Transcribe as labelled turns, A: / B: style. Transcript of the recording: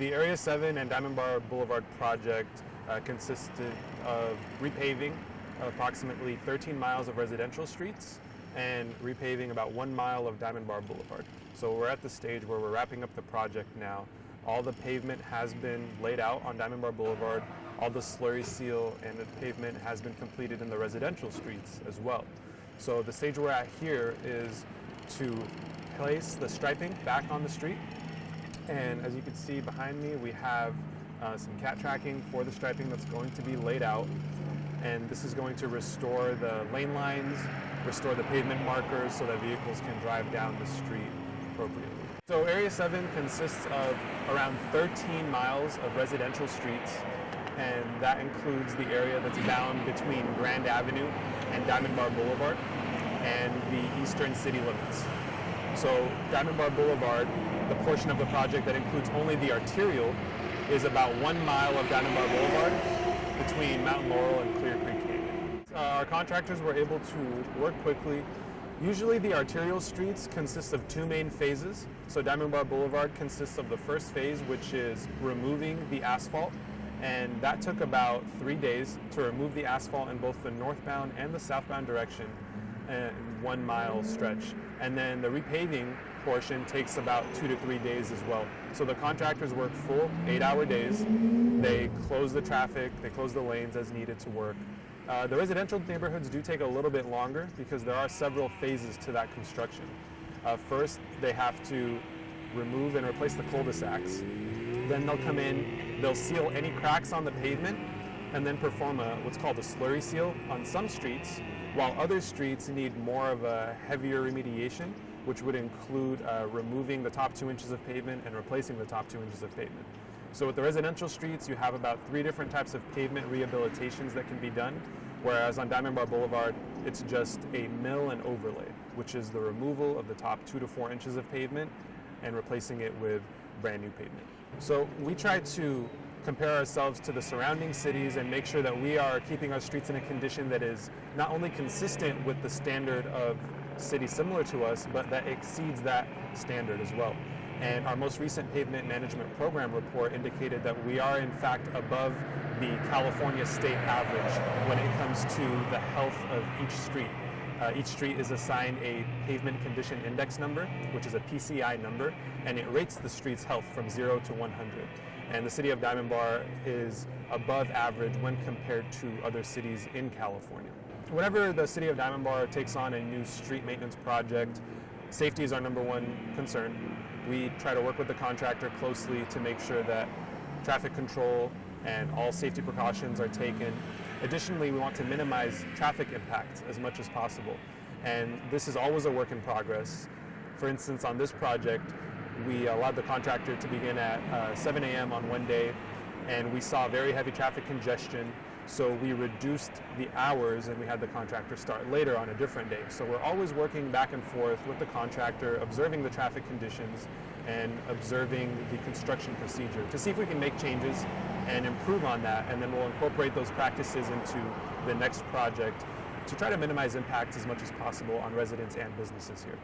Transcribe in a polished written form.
A: The Area 7 and Diamond Bar Boulevard project consisted of repaving approximately 13 miles of residential streets and repaving about 1 mile of Diamond Bar Boulevard. So we're at the stage where we're wrapping up the project now. All the pavement has been laid out on Diamond Bar Boulevard. All the slurry seal and the pavement has been completed in the residential streets as well. So the stage we're at here is to place the striping back on the street. And as you can see behind me, we have some cat tracking for the striping that's going to be laid out. And this is going to restore the lane lines, restore the pavement markers so that vehicles can drive down the street appropriately. So Area 7 consists of around 13 miles of residential streets, and that includes the area that's bound between Grand Avenue and Diamond Bar Boulevard and the eastern city limits. So Diamond Bar Boulevard, the portion of the project that includes only the arterial, is about 1 mile of Diamond Bar Boulevard between Mountain Laurel and Clear Creek Canyon. Our contractors were able to work quickly. Usually the arterial streets consist of two main phases. So Diamond Bar Boulevard consists of the first phase, which is removing the asphalt, and that took about 3 days to remove the asphalt in both the northbound and the southbound direction in 1 mile stretch. And then the repaving portion takes about 2 to 3 days as well. So the contractors work full 8-hour days. They close the traffic, they close the lanes as needed to work. The residential neighborhoods do take a little bit longer because there are several phases to that construction. First, they have to remove and replace the cul-de-sacs. Then they'll come in, they'll seal any cracks on the pavement, and then perform what's called a slurry seal on some streets, while other streets need more of a heavier remediation, which would include removing the top 2 inches of pavement and replacing the top 2 inches of pavement. So with the residential streets, you have about 3 different types of pavement rehabilitations that can be done, whereas on Diamond Bar Boulevard, it's just a mill and overlay, which is the removal of the top 2 to 4 inches of pavement and replacing it with brand new pavement. So we try to compare ourselves to the surrounding cities and make sure that we are keeping our streets in a condition that is not only consistent with the standard of cities similar to us, but that exceeds that standard as well. And our most recent pavement management program report indicated that we are in fact above the California state average when it comes to the health of each street. Each street is assigned a pavement condition index number, which is a PCI number, and it rates the street's health from 0 to 100. And the city of Diamond Bar is above average when compared to other cities in California. Whenever the city of Diamond Bar takes on a new street maintenance project, safety is our #1 concern. We try to work with the contractor closely to make sure that traffic control and all safety precautions are taken. Additionally, we want to minimize traffic impact as much as possible. And this is always a work in progress. For instance, on this project, we allowed the contractor to begin at 7 a.m. on one day, and we saw very heavy traffic congestion. So we reduced the hours and we had the contractor start later on a different day. So we're always working back and forth with the contractor, observing the traffic conditions and observing the construction procedure to see if we can make changes and improve on that. And then we'll incorporate those practices into the next project to try to minimize impact as much as possible on residents and businesses here.